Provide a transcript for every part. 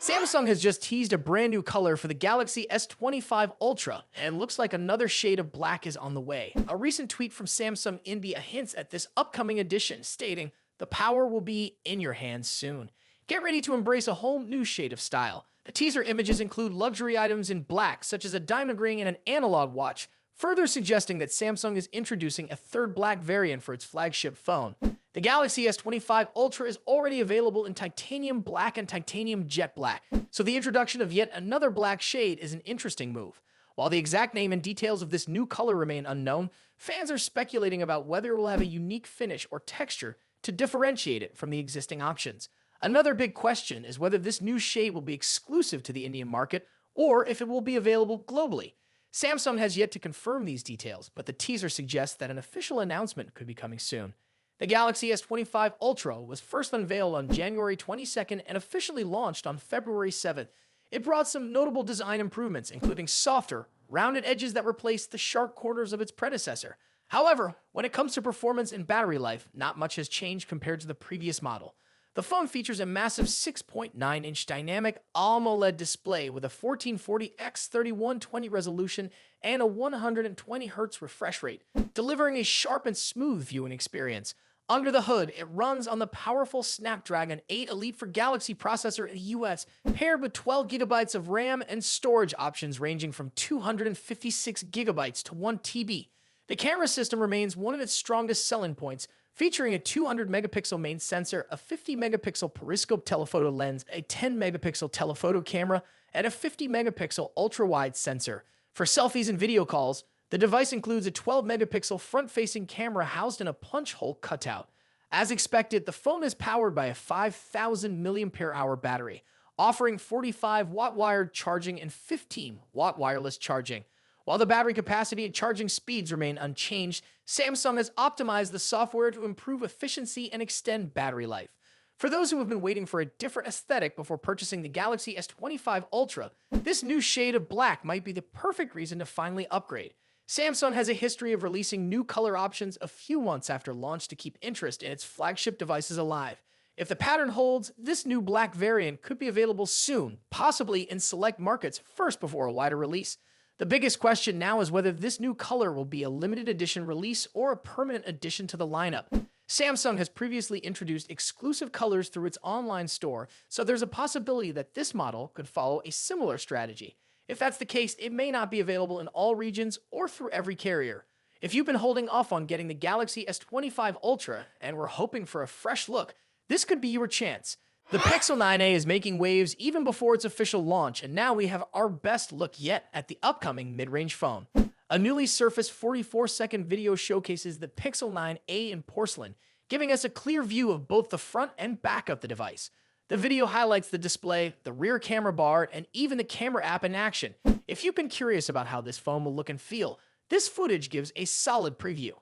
Samsung has just teased a brand new color for the Galaxy S25 Ultra, and looks like another shade of black is on the way. A recent tweet from Samsung India hints at this upcoming edition, stating, "The power will be in your hands soon. Get ready to embrace a whole new shade of style." The teaser images include luxury items in black, such as a diamond ring and an analog watch, further suggesting that Samsung is introducing a third black variant for its flagship phone. The Galaxy S25 Ultra is already available in titanium black and titanium jet black, so the introduction of yet another black shade is an interesting move. While the exact name and details of this new color remain unknown, fans are speculating about whether it will have a unique finish or texture to differentiate it from the existing options. Another big question is whether this new shade will be exclusive to the Indian market or if it will be available globally. Samsung has yet to confirm these details, but the teaser suggests that an official announcement could be coming soon. The Galaxy S25 Ultra was first unveiled on January 22nd and officially launched on February 7th. It brought some notable design improvements, including softer, rounded edges that replaced the sharp corners of its predecessor. However, when it comes to performance and battery life, not much has changed compared to the previous model. The phone features a massive 6.9-inch dynamic AMOLED display with a 1440x3120 resolution and a 120Hz refresh rate, delivering a sharp and smooth viewing experience. Under the hood, it runs on the powerful Snapdragon 8 Elite for Galaxy processor in the US, paired with 12 GB of RAM and storage options ranging from 256 GB to 1 TB. The camera system remains one of its strongest selling points, featuring a 200-megapixel main sensor, a 50-megapixel periscope telephoto lens, a 10-megapixel telephoto camera, and a 50-megapixel ultra-wide sensor. For selfies and video calls, the device includes a 12-megapixel front-facing camera housed in a punch hole cutout. As expected, the phone is powered by a 5,000 mAh battery, offering 45-watt wired charging and 15-watt wireless charging. While the battery capacity and charging speeds remain unchanged, Samsung has optimized the software to improve efficiency and extend battery life. For those who have been waiting for a different aesthetic before purchasing the Galaxy S25 Ultra, this new shade of black might be the perfect reason to finally upgrade. Samsung has a history of releasing new color options a few months after launch to keep interest in its flagship devices alive. If the pattern holds, this new black variant could be available soon, possibly in select markets first before a wider release. The biggest question now is whether this new color will be a limited edition release or a permanent addition to the lineup. Samsung has previously introduced exclusive colors through its online store, so there's a possibility that this model could follow a similar strategy. If that's the case, it may not be available in all regions or through every carrier. If you've been holding off on getting the Galaxy S25 Ultra and were hoping for a fresh look, this could be your chance. The Pixel 9a is making waves even before its official launch, and now we have our best look yet at the upcoming mid-range phone. A newly surfaced 44-second video showcases the Pixel 9a in porcelain, giving us a clear view of both the front and back of the device. The video highlights the display, the rear camera bar, and even the camera app in action. If you've been curious about how this phone will look and feel, this footage gives a solid preview.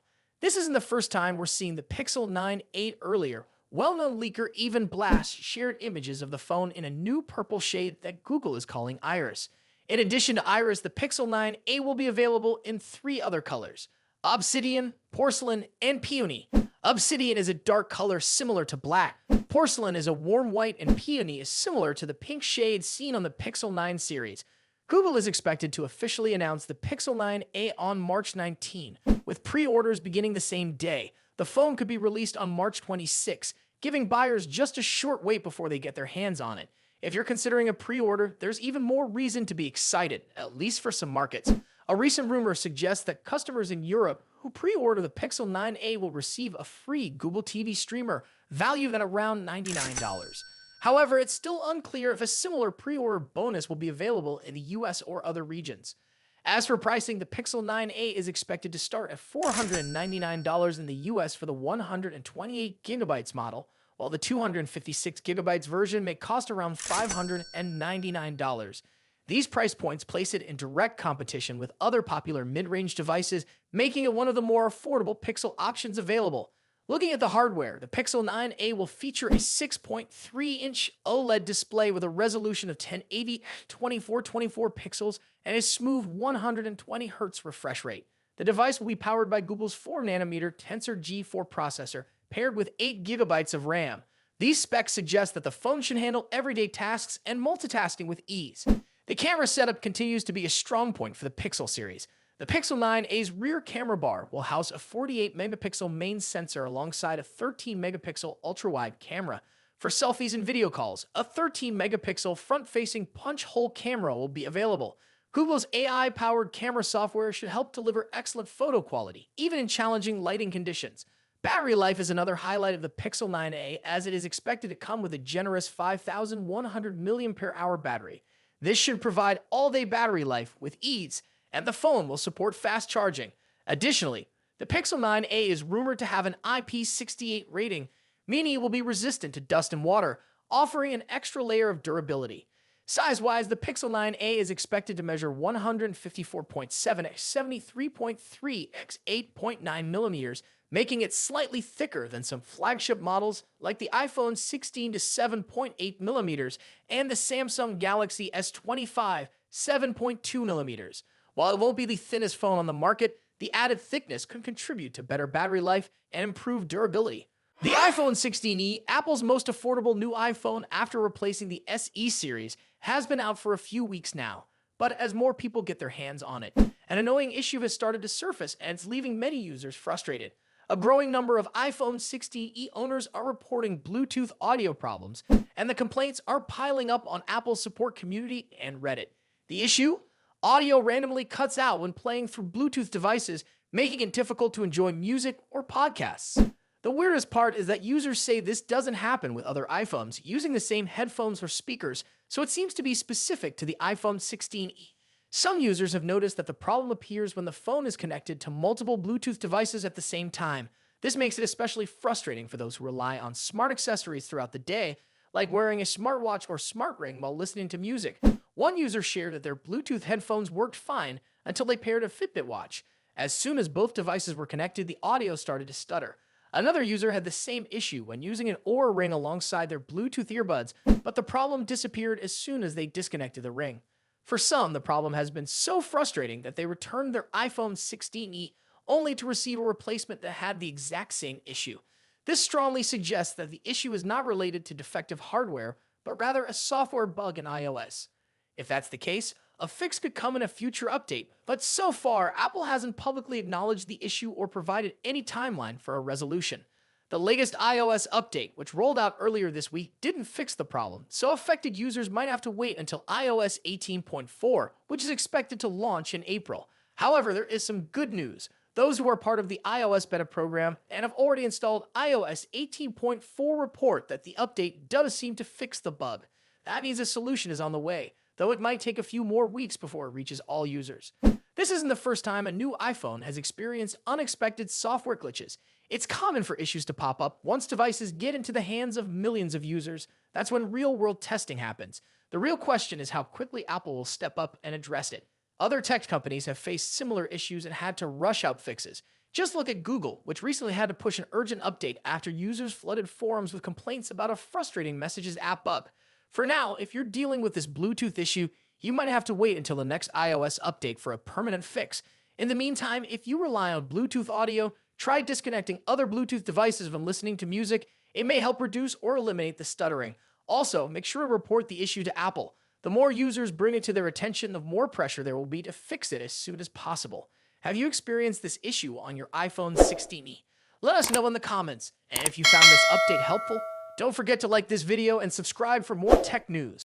This isn't the first time we're seeing the Pixel 9a earlier. Well-known leaker Even Blast shared images of the phone in a new purple shade that Google is calling Iris. In addition to Iris, the Pixel 9a will be available in 3 other colors: Obsidian, Porcelain, and Peony. Obsidian is a dark color similar to black. Porcelain is a warm white, and Peony is similar to the pink shade seen on the Pixel 9 series. Google is expected to officially announce the Pixel 9a on March 19, with pre-orders beginning the same day. The phone could be released on March 26, giving buyers just a short wait before they get their hands on it. If you're considering a pre-order, there's even more reason to be excited, at least for some markets. A recent rumor suggests that customers in Europe who pre-order the Pixel 9a will receive a free Google TV streamer valued at around $99. However, it's still unclear if a similar pre-order bonus will be available in the US or other regions. As for pricing, the Pixel 9a is expected to start at $499 in the US for the 128GB model, while the 256GB version may cost around $599. These price points place it in direct competition with other popular mid-range devices, making it one of the more affordable Pixel options available. Looking at the hardware, the Pixel 9a will feature a 6.3-inch OLED display with a resolution of 1080 2424 pixels and a smooth 120Hz refresh rate. The device will be powered by Google's 4nm Tensor G4 processor, paired with 8GB of RAM. These specs suggest that the phone should handle everyday tasks and multitasking with ease. The camera setup continues to be a strong point for the Pixel series. The Pixel 9a's rear camera bar will house a 48-megapixel main sensor alongside a 13-megapixel ultra-wide camera. For selfies and video calls, a 13-megapixel front-facing punch-hole camera will be available. Google's AI-powered camera software should help deliver excellent photo quality, even in challenging lighting conditions. Battery life is another highlight of the Pixel 9a, as it is expected to come with a generous 5,100 mAh battery. This should provide all-day battery life with ease, and the phone will support fast charging. Additionally, the Pixel 9a is rumored to have an IP68 rating, meaning it will be resistant to dust and water, offering an extra layer of durability. Size-wise, the Pixel 9a is expected to measure 154.7 x 73.3 x 8.9 millimeters, making it slightly thicker than some flagship models like the iPhone 16 to 7.8 millimeters and the Samsung Galaxy S25 7.2 millimeters. While it won't be the thinnest phone on the market, the added thickness could contribute to better battery life and improved durability. The iPhone 16e, Apple's most affordable new iPhone after replacing the SE series, has been out for a few weeks now. But as more people get their hands on it, an annoying issue has started to surface and it's leaving many users frustrated. A growing number of iPhone 16e owners are reporting Bluetooth audio problems, and the complaints are piling up on Apple's support community and Reddit. The issue? Audio randomly cuts out when playing through Bluetooth devices, making it difficult to enjoy music or podcasts. The weirdest part is that users say this doesn't happen with other iPhones using the same headphones or speakers, so it seems to be specific to the iPhone 16e. Some users have noticed that the problem appears when the phone is connected to multiple Bluetooth devices at the same time. This makes it especially frustrating for those who rely on smart accessories throughout the day, like wearing a smartwatch or smart ring while listening to music. One user shared that their Bluetooth headphones worked fine until they paired a Fitbit watch. As soon as both devices were connected, the audio started to stutter. Another user had the same issue when using an Oura ring alongside their Bluetooth earbuds, but the problem disappeared as soon as they disconnected the ring. For some, the problem has been so frustrating that they returned their iPhone 16e only to receive a replacement that had the exact same issue. This strongly suggests that the issue is not related to defective hardware, but rather a software bug in iOS. If that's the case, a fix could come in a future update, but so far, Apple hasn't publicly acknowledged the issue or provided any timeline for a resolution. The latest iOS update, which rolled out earlier this week, didn't fix the problem, so affected users might have to wait until iOS 18.4, which is expected to launch in April. However, there is some good news. Those who are part of the iOS beta program and have already installed iOS 18.4 report that the update does seem to fix the bug. That means a solution is on the way, though it might take a few more weeks before it reaches all users. This isn't the first time a new iPhone has experienced unexpected software glitches. It's common for issues to pop up once devices get into the hands of millions of users. That's when real-world testing happens. The real question is how quickly Apple will step up and address it. Other tech companies have faced similar issues and had to rush out fixes. Just look at Google, which recently had to push an urgent update after users flooded forums with complaints about a frustrating Messages app bug. For now, if you're dealing with this Bluetooth issue, you might have to wait until the next iOS update for a permanent fix. In the meantime, if you rely on Bluetooth audio, try disconnecting other Bluetooth devices when listening to music. It may help reduce or eliminate the stuttering. Also, make sure to report the issue to Apple. The more users bring it to their attention, the more pressure there will be to fix it as soon as possible. Have you experienced this issue on your iPhone 16e? Let us know in the comments. And if you found this update helpful, don't forget to like this video and subscribe for more tech news.